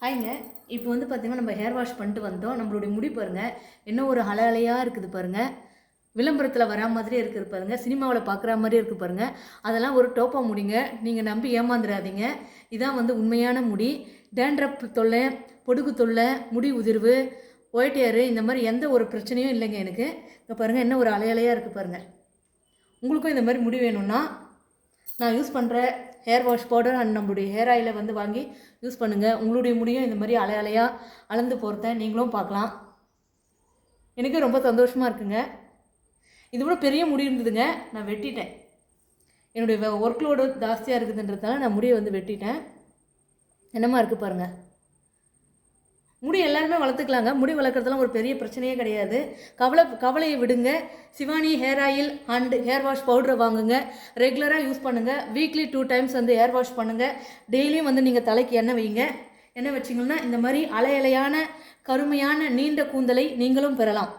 ஹாய்ங்க. இப்போ வந்து பார்த்தீங்கன்னா, நம்ம ஹேர் வாஷ் பண்ணிட்டு வந்தோம். நம்மளுடைய முடி பாருங்கள் என்ன ஒரு அலையாக இருக்குது பாருங்கள். விளம்பரத்தில் வரா மாதிரியே இருக்குது பாருங்கள். சினிமாவில் பார்க்குற மாதிரியே இருக்குது பாருங்கள். அதெல்லாம் ஒரு டோப்பா முடிங்க. நீங்கள் நம்பி ஏமாந்துடாதீங்க. இதான் வந்து உண்மையான முடி. டேண்ட்ரப் தொல்லை, பொடுகு தொல்லை, முடி உதிர்வு, ஒயிட் ஹேரு இந்த மாதிரி எந்த ஒரு பிரச்சனையும் இல்லைங்க எனக்கு. இப்போ பாருங்கள் என்ன ஒரு அலையாக இருக்குது பாருங்கள். உங்களுக்கும் இந்த மாதிரி முடி வேணும்னா நான் யூஸ் பண்ணுற ஹேர் வாஷ் பவுடர் அண்ட் நம்மளுடைய ஹேர் ஆயிலை வந்து வாங்கி யூஸ் பண்ணுங்கள். உங்களுடைய முடியும் இந்த மாதிரி அலையாக அளந்து போகிறத நீங்களும் பார்க்கலாம். எனக்கு ரொம்ப சந்தோஷமாக இருக்குங்க. இது கூட பெரிய முடி இருந்ததுங்க, நான் வெட்டிட்டேன். என்னுடைய ஒர்க் லோடு ஜாஸ்தியாக இருக்குதுன்றதுனால நான் முடியை வந்து வெட்டிட்டேன். என்னமா இருக்குது பாருங்கள். முடி எல்லாருமே வளர்த்துக்கலாங்க. முடி வளர்க்குறதுலாம் ஒரு பெரிய பிரச்சனையே கிடையாது. கவலையை விடுங்க. Shivani hair oil and hair wash பவுடரை வாங்குங்க. ரெகுலராக யூஸ் பண்ணுங்கள். வீக்லி 2 டைம்ஸ் வந்து ஹேர் வாஷ் பண்ணுங்கள். டெய்லியும் வந்து நீங்கள் தலைக்கு எண்ணெய் வைங்க. எண்ணெய் வச்சிங்கன்னா இந்த மாதிரி அலையலையான கருமையான நீண்ட கூந்தலை நீங்களும் பெறலாம்.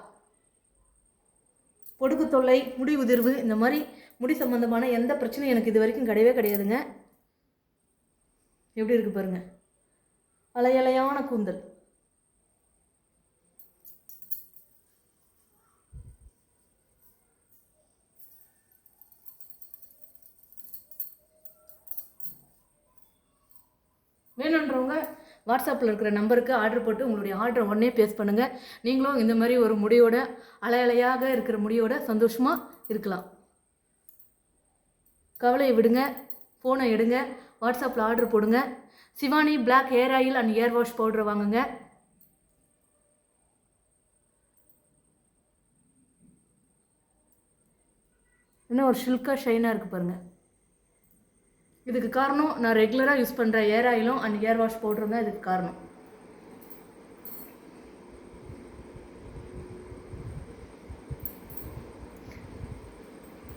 பொடுகு தொல்லை, முடி உதிர்வு இந்த மாதிரி முடி சம்பந்தமான எந்த பிரச்சனையும் எனக்கு இது வரைக்கும் கிடையவே கிடையாதுங்க. எப்படி இருக்குது பாருங்கள், அலையலையான கூந்தல். வேணுன்றவங்க வாட்ஸ்அப்பில் இருக்கிற நம்பருக்கு ஆர்டர் போட்டு உங்களுடைய ஆர்டரை உடனே பேஸ் பண்ணுங்கள். நீங்களும் இந்த மாதிரி ஒரு முடியோட அலையாக இருக்கிற முடியோட சந்தோஷமாக இருக்கலாம். கவலையை விடுங்க, ஃபோனை எடுங்க, வாட்ஸ்அப்பில் ஆர்டர் போடுங்க. Shivani black hair oil and hair wash பவுடரை வாங்குங்க. இன்னும் ஒரு சில்காக ஷைனாக இருக்குது பாருங்கள். இதுக்கு காரணம் நான் ரெகுலராக யூஸ் பண்ணுற ஹேர் ஆயிலும் அண்ட் ஹேர் வாஷ் பவுடரும் தான் இதுக்கு காரணம்.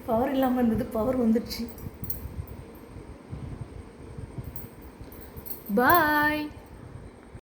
பவர் இல்லாமல் இருந்தது, பவர் வந்துடுச்சு. பாய்.